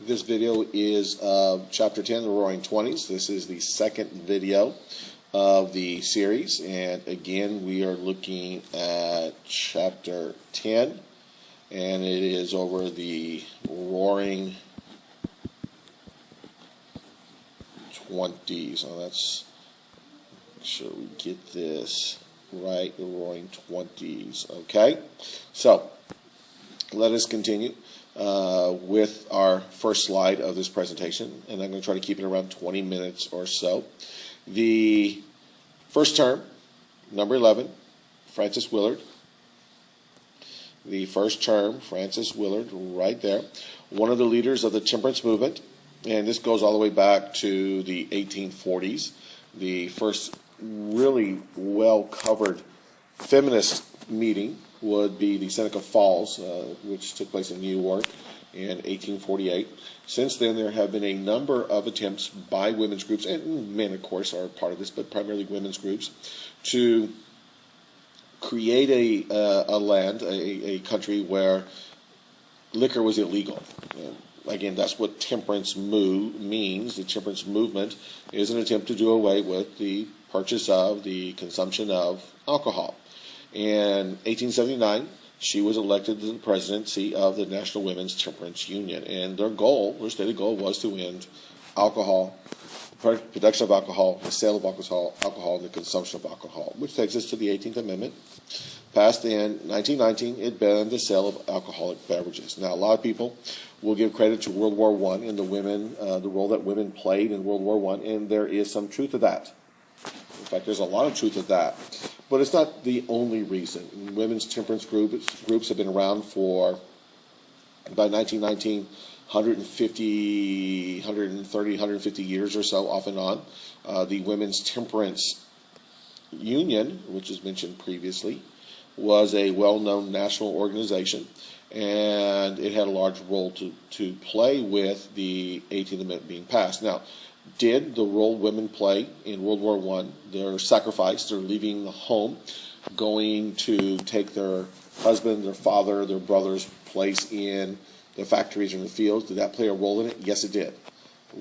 This video is Chapter 10, The Roaring Twenties. This is the second video of the series, and again we are looking at Chapter 10, and it is over the Roaring Twenties. So let's make sure we get this right, the Roaring Twenties. Okay, so let us continue with our first slide of this presentation, and I'm going to try to keep it around 20 minutes or so. The first term, number 11, Frances Willard. The first term, Frances Willard, right there. One of the leaders of the temperance movement, and this goes all the way back to the 1840s. The first really well-covered feminist meeting would be the Seneca Falls, which took place in New York in 1848. Since then, there have been a number of attempts by women's groups, and men, of course, are part of this, but primarily women's groups, to create a land, a country where liquor was illegal. Again, that's what temperance means. The temperance movement is an attempt to do away with the purchase of, the consumption of alcohol. In 1879, she was elected to the presidency of the National Women's Temperance Union, and their stated goal, was to end alcohol, production of alcohol, the sale of alcohol, and the consumption of alcohol, which takes us to the 18th Amendment, passed in 1919. It banned the sale of alcoholic beverages. Now, a lot of people will give credit to World War I and the role that women played in World War I, and there is some truth to that. In fact, there's a lot of truth to that. But it's not the only reason. Women's temperance groups have been around for, by 1919, 130, 150 years or so, off and on. The Women's Temperance Union, which is mentioned previously, was a well-known national organization, and it had a large role to play with the 18th Amendment being passed. Now, did the role women play in World War I, their sacrifice, their leaving the home, going to take their husband, their father, their brother's place in the factories or in the fields, did that play a role in it? Yes, it did.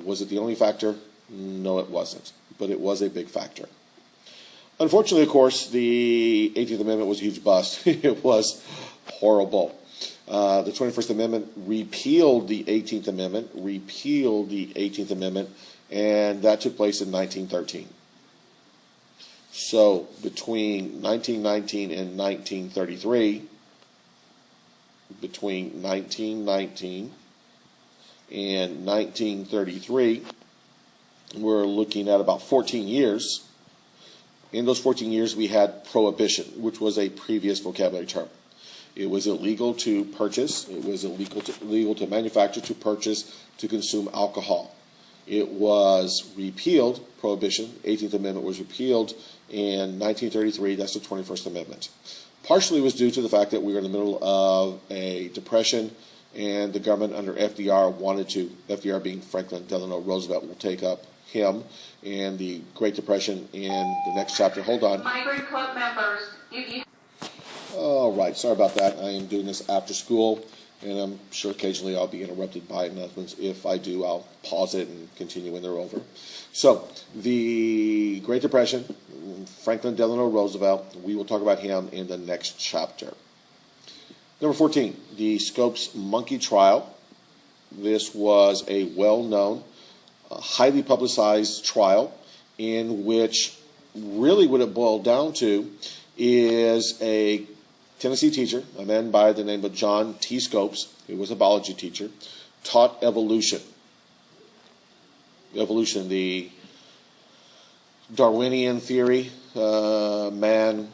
Was it the only factor? No, it wasn't. But it was a big factor. Unfortunately, of course, the 18th Amendment was a huge bust. It was horrible. The 21st Amendment repealed the 18th Amendment, and that took place in 1913. So between 1919 and 1933, we're looking at about 14 years. In those 14 years, we had prohibition, which was a previous vocabulary term. It was illegal to purchase, it was illegal to manufacture, to purchase, to consume alcohol. It was repealed, prohibition, 18th Amendment was repealed in 1933, that's the 21st Amendment. Partially was due to the fact that we were in the middle of a depression, and the government under FDR wanted to, FDR being Franklin Delano Roosevelt, will take up him and the Great Depression in the next chapter. Hold on. Migrant Club members, if you... All right, sorry about that. I am doing this after school, and I'm sure occasionally I'll be interrupted by announcements. If I do, I'll pause it and continue when they're over. So, the Great Depression, Franklin Delano Roosevelt, we will talk about him in the next chapter. Number 14, the Scopes monkey trial. This was a well-known, highly publicized trial in which really what it boiled down to is a Tennessee teacher, a man by the name of John T. Scopes, who was a biology teacher, taught evolution. Evolution, the Darwinian theory, man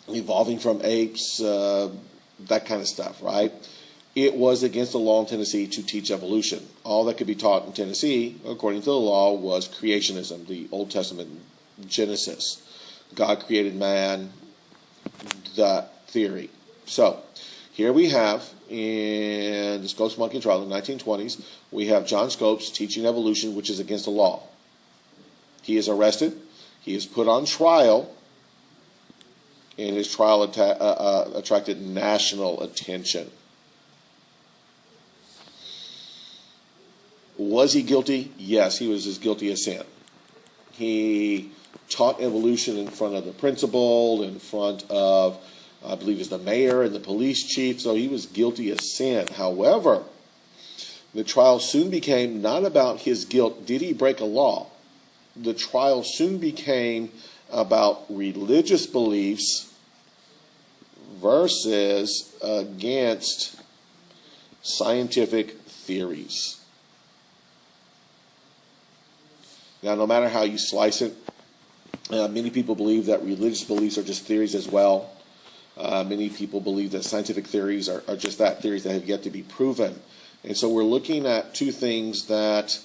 evolving from apes, that kind of stuff, right? It was against the law in Tennessee to teach evolution. All that could be taught in Tennessee, according to the law, was creationism, the Old Testament Genesis. God created man, that theory. So, here we have, in the Scopes monkey trial in the 1920s, we have John Scopes teaching evolution, which is against the law. He is arrested. He is put on trial, and his trial attracted national attention. Was he guilty? Yes, he was as guilty as sin. He taught evolution in front of the principal, in front of, I believe, is the mayor and the police chief, so he was guilty as sin. However, the trial soon became not about his guilt. Did he break a law? The trial soon became about religious beliefs versus against scientific theories. Now, no matter how you slice it, many people believe that religious beliefs are just theories as well. Many people believe that scientific theories are just that, theories that have yet to be proven. And so we're looking at two things that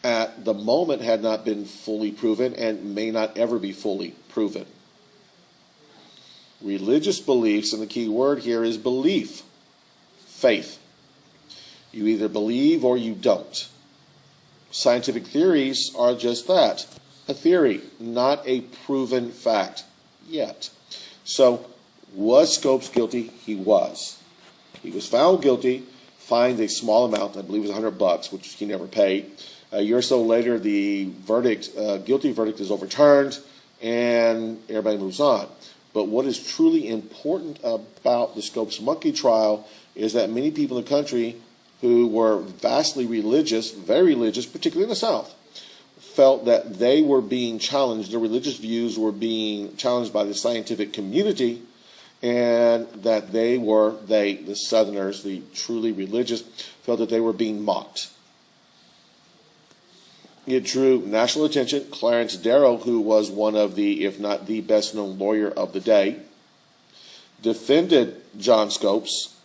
at the moment had not been fully proven and may not ever be fully proven. Religious beliefs, and the key word here is belief, faith. You either believe or you don't. Scientific theories are just that, a theory, not a proven fact yet. So, was Scopes guilty? He was. He was found guilty, fined a small amount, I believe it was $100, which he never paid. A year or so later, the guilty verdict is overturned, and everybody moves on. But what is truly important about the Scopes monkey trial is that many people in the country who were vastly religious, very religious, particularly in the South, felt that they were being challenged, their religious views were being challenged by the scientific community, and that the Southerners, the truly religious, felt that they were being mocked. It drew national attention. Clarence Darrow, who was one of the, if not the best-known lawyer of the day, defended John Scopes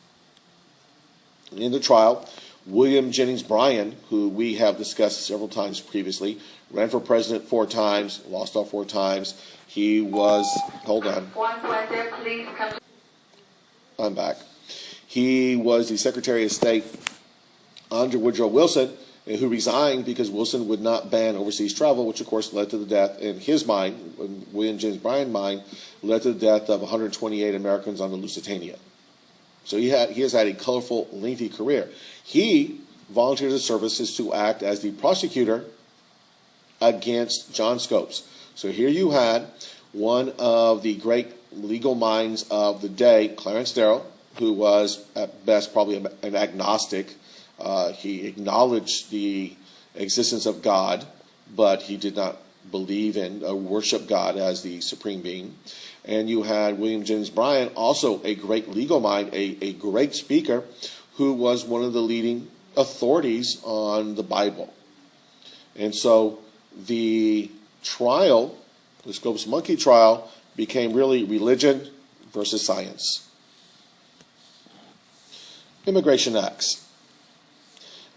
in the trial. William Jennings Bryan, who we have discussed several times previously, ran for president 4 times, lost all 4 times. He was, hold on. I'm back. He was the Secretary of State under Woodrow Wilson, who resigned because Wilson would not ban overseas travel, which of course led to the death, in his mind, in William Jennings Bryan's mind, led to the death of 128 Americans on the Lusitania. So he has had a colorful, lengthy career. He volunteered his services to act as the prosecutor against John Scopes. So here you had one of the great legal minds of the day, Clarence Darrow, who was at best probably an agnostic. He acknowledged the existence of God, but he did not believe in or worship God as the supreme being. And you had William Jennings Bryan, also a great legal mind, a great speaker, who was one of the leading authorities on the Bible. And so the trial, the Scopes monkey trial, became really religion versus science. Immigration Acts.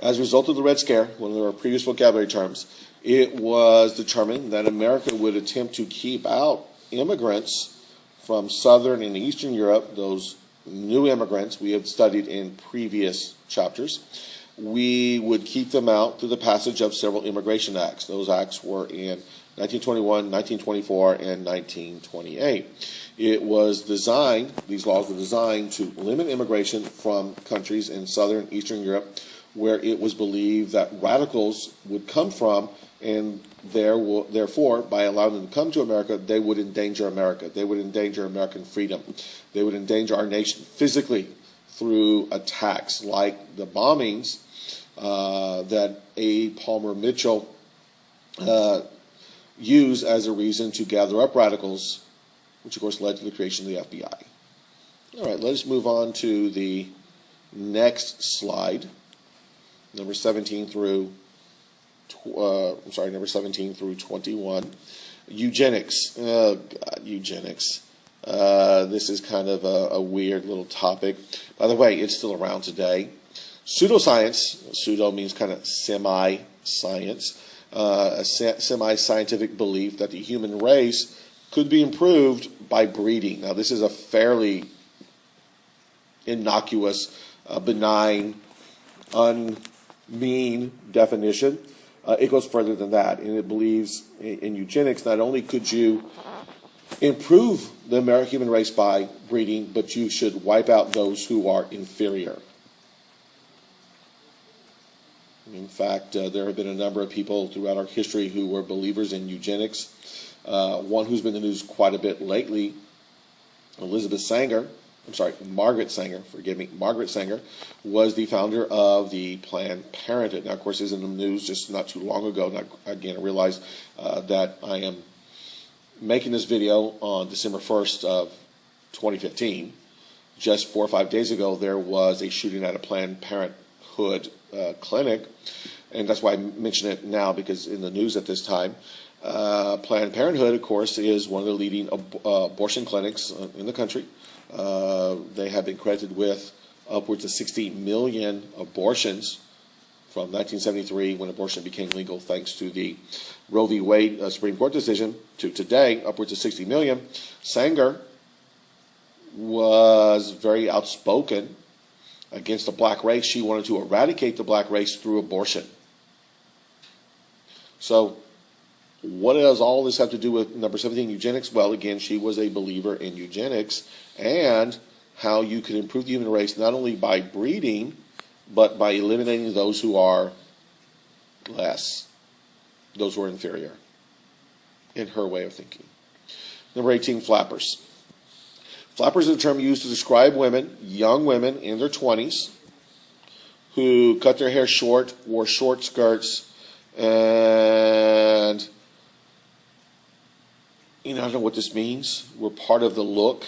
As a result of the Red Scare, one of our previous vocabulary terms, it was determined that America would attempt to keep out immigrants from Southern and Eastern Europe, those new immigrants we have studied in previous chapters. We would keep them out through the passage of several immigration acts. Those acts were in 1921, 1924, and 1928. It was designed, these laws were designed to limit immigration from countries in Southern Eastern Europe where it was believed that radicals would come from, and therefore, by allowing them to come to America, they would endanger America. They would endanger American freedom. They would endanger our nation physically through attacks like the bombings that A. Palmer Mitchell used as a reason to gather up radicals, which of course led to the creation of the FBI. All right, let us move on to the next slide, number 17 through 21. Eugenics. Oh, God, eugenics. This is kind of a weird little topic. By the way, it's still around today. Pseudoscience. Pseudo means kind of semi-science. A semi-scientific belief that the human race could be improved by breeding. Now, this is a fairly innocuous, benign, unmean definition. It goes further than that, and it believes in eugenics. Not only could you improve the American human race by breeding, but you should wipe out those who are inferior. In fact, there have been a number of people throughout our history who were believers in eugenics. One who's been in the news quite a bit lately, Margaret Sanger, forgive me, Margaret Sanger, was the founder of the Planned Parenthood. Now, of course, is in the news just not too long ago. Now, again, I realize that I am making this video on December 1st of 2015. Just 4 or 5 days ago, there was a shooting at a Planned Parenthood clinic, and that's why I mention it now, because in the news at this time, Planned Parenthood, of course, is one of the leading abortion clinics in the country. They have been credited with upwards of 60 million abortions from 1973, when abortion became legal thanks to the Roe v. Wade Supreme Court decision, to today, upwards of 60 million. Sanger was very outspoken against the black race. She wanted to eradicate the black race through abortion. So what does all this have to do with number 17, eugenics? Well, again, she was a believer in eugenics and how you could improve the human race not only by breeding, but by eliminating those who are less, those who are inferior, in her way of thinking. Number 18, flappers. Flappers is a term used to describe women, young women in their 20s, who cut their hair short, wore short skirts, and I don't know what this means. We're part of the look.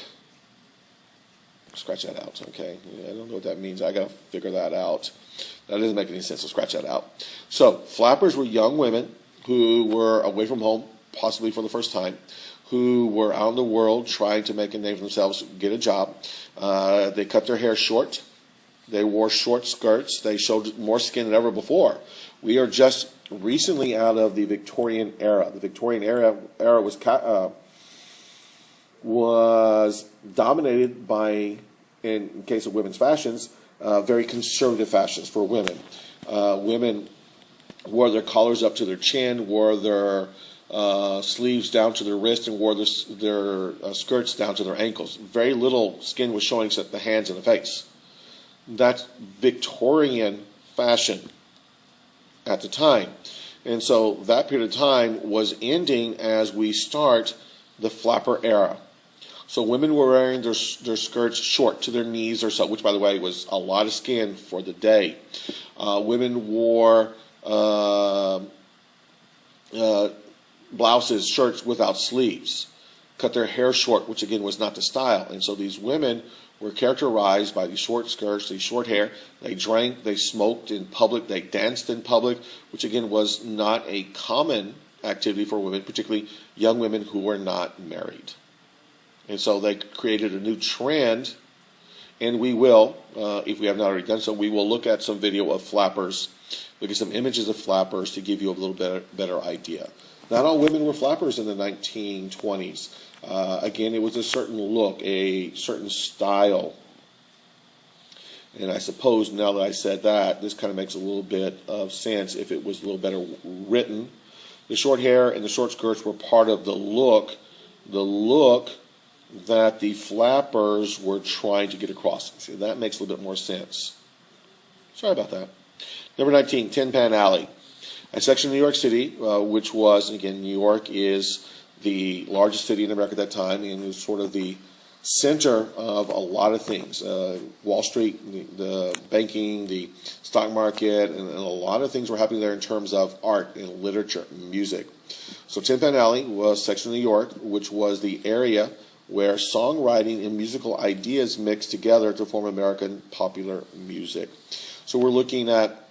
Scratch that out, okay? I don't know what that means. I got to figure that out. That doesn't make any sense, so scratch that out. So, flappers were young women who were away from home, possibly for the first time, who were out in the world trying to make a name for themselves, get a job. They cut their hair short. They wore short skirts. They showed more skin than ever before. We are just recently out of the Victorian era. The Victorian era was dominated by, in case of women's fashions, very conservative fashions for women. Women wore their collars up to their chin, wore their sleeves down to their wrist, and wore their skirts down to their ankles. Very little skin was showing except the hands and the face. That's Victorian fashion at the time. And so that period of time was ending as we start the flapper era. So women were wearing their skirts short to their knees or so, which, by the way, was a lot of skin for the day. Women wore blouses, shirts without sleeves, cut their hair short, which, again, was not the style. And so these women were characterized by these short skirts, these short hair. They drank, they smoked in public, they danced in public, which, again, was not a common activity for women, particularly young women who were not married. And so they created a new trend, and we will, if we have not already done so, we will look at some video of flappers, look at some images of flappers to give you a little better idea. Not all women were flappers in the 1920s. Again, it was a certain look, a certain style. And I suppose now that I said that, this kind of makes a little bit of sense if it was a little better written. The short hair and the short skirts were part of the look that the flappers were trying to get across. See, that makes a little bit more sense. Sorry about that. Number 19, Tin Pan Alley. A section of New York City, which was, again, New York is the largest city in America at that time, and it was sort of the center of a lot of things. Wall Street, the banking, the stock market, and a lot of things were happening there in terms of art and literature and music. So Tin Pan Alley was a section of New York, which was the area where songwriting and musical ideas mixed together to form American popular music. So we're looking at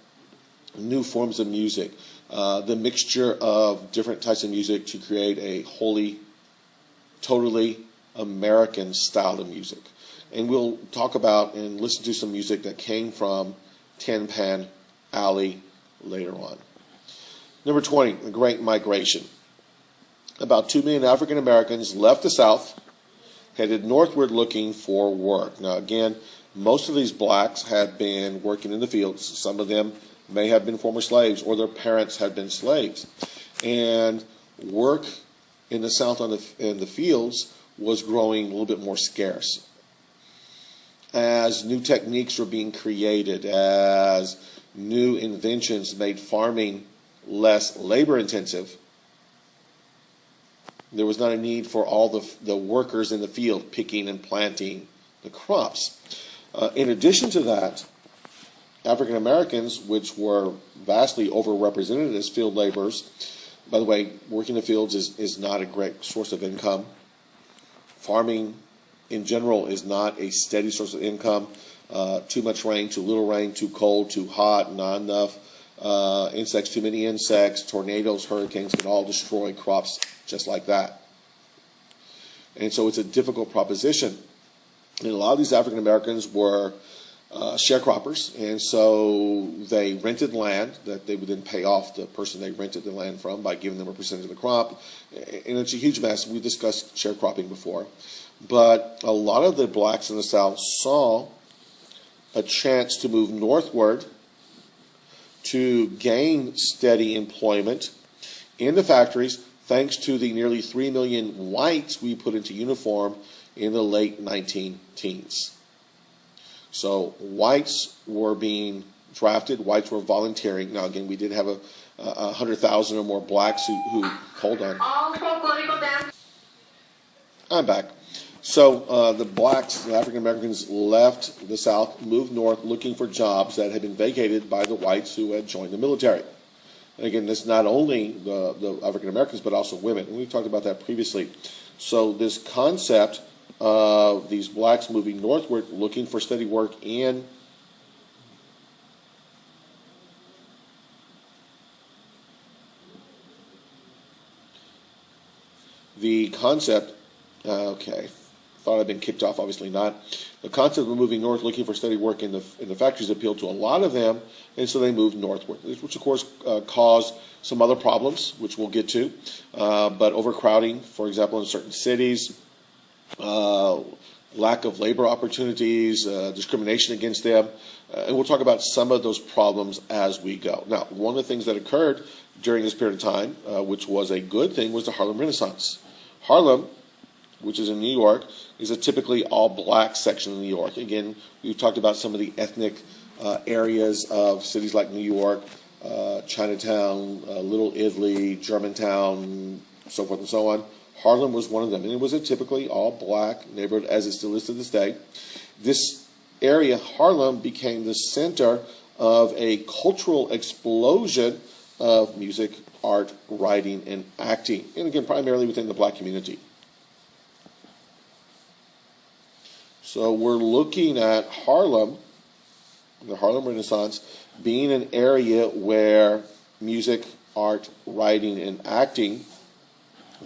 new forms of music, the mixture of different types of music to create a totally American style of music. And we'll talk about and listen to some music that came from Tin Pan Alley later on. Number 20, the Great Migration. About 2 million African Americans left the South, headed northward looking for work. Now again, most of these blacks had been working in the fields. Some of them may have been former slaves, or their parents had been slaves. And work in the South in the fields was growing a little bit more scarce. As new techniques were being created, as new inventions made farming less labor intensive, there was not a need for all the workers in the field picking and planting the crops. In addition to that, African Americans, which were vastly overrepresented as field laborers, by the way, working the fields is not a great source of income. Farming in general is not a steady source of income. Too much rain, too little rain, too cold, too hot, not enough insects, too many insects, tornadoes, hurricanes can all destroy crops just like that. And so it's a difficult proposition. And a lot of these African Americans were sharecroppers, and so they rented land that they would then pay off the person they rented the land from by giving them a percentage of the crop. And it's a huge mess. We discussed sharecropping before. But a lot of the blacks in the South saw a chance to move northward to gain steady employment in the factories thanks to the nearly 3 million whites we put into uniform in the late 19-teens. So whites were being drafted, whites were volunteering. Now again, we did have 100,000 or more blacks who hold on. I'm back. So the blacks, the African Americans, left the South, moved north looking for jobs that had been vacated by the whites who had joined the military. And again, this not only the African Americans, but also women. And we've talked about that previously. So this concept of these blacks moving northward, looking for steady work in the concept, okay, thought I'd been kicked off, obviously not. The concept of moving north, looking for steady work in the factories appealed to a lot of them, and so they moved northward, which of course caused some other problems, which we'll get to, but overcrowding, for example, in certain cities, lack of labor opportunities, discrimination against them, and we'll talk about some of those problems as we go. Now, one of the things that occurred during this period of time, which was a good thing, was the Harlem Renaissance. Harlem, which is in New York, is a typically all-black section of New York. Again, we've talked about some of the ethnic areas of cities like New York, Chinatown, Little Italy, Germantown, so forth and so on. Harlem was one of them, and it was a typically all-black neighborhood, as it still is to this day. This area, Harlem, became the center of a cultural explosion of music, art, writing, and acting, and again, primarily within the black community. So we're looking at Harlem, the Harlem Renaissance, being an area where music, art, writing, and acting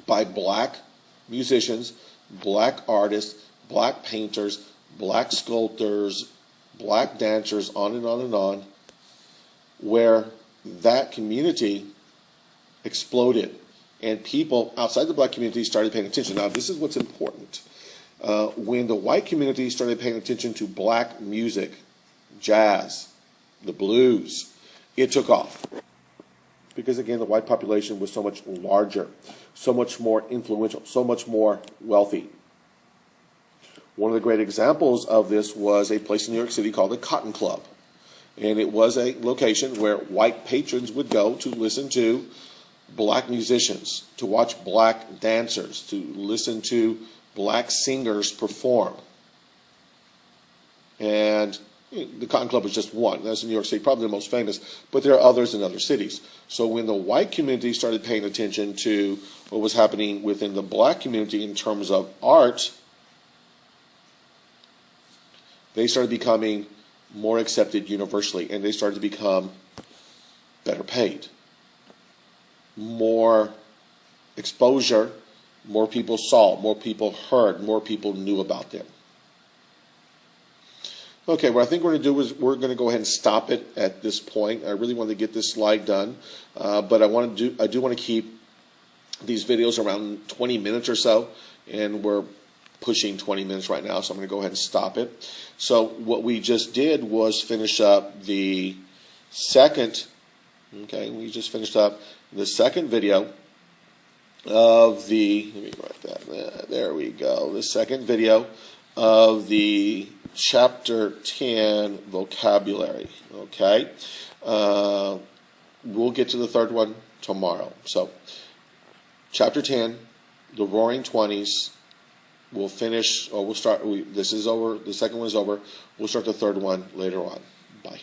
by black musicians, black artists, black painters, black sculptors, black dancers, on and on and on, where that community exploded and people outside the black community started paying attention. Now, this is what's important. When the white community started paying attention to black music, jazz, the blues, it took off. Because again, the white population was so much larger, so much more influential, so much more wealthy. One of the great examples of this was a place in New York City called the Cotton Club. And it was a location where white patrons would go to listen to black musicians, to watch black dancers, to listen to black singers perform. And the Cotton Club was just one. That's in New York City, probably the most famous, but there are others in other cities. So when the white community started paying attention to what was happening within the black community in terms of art, they started becoming more accepted universally, and they started to become better paid. More exposure, more people saw, more people heard, more people knew about them. Okay, what I think we're going to do is we're going to go ahead and stop it at this point. I really wanted to get this slide done, but I do want to keep these videos around 20 minutes or so, and we're pushing 20 minutes right now, so I'm going to go ahead and stop it. So what we just did was finish up the second, okay, we just finished up the second video of the, let me write that, there we go, the second video of the chapter 10 vocabulary. Okay, we'll get to the third one tomorrow. So, chapter 10, the Roaring Twenties. We'll finish, or we'll start. This is over. The second one is over. We'll start the third one later on. Bye.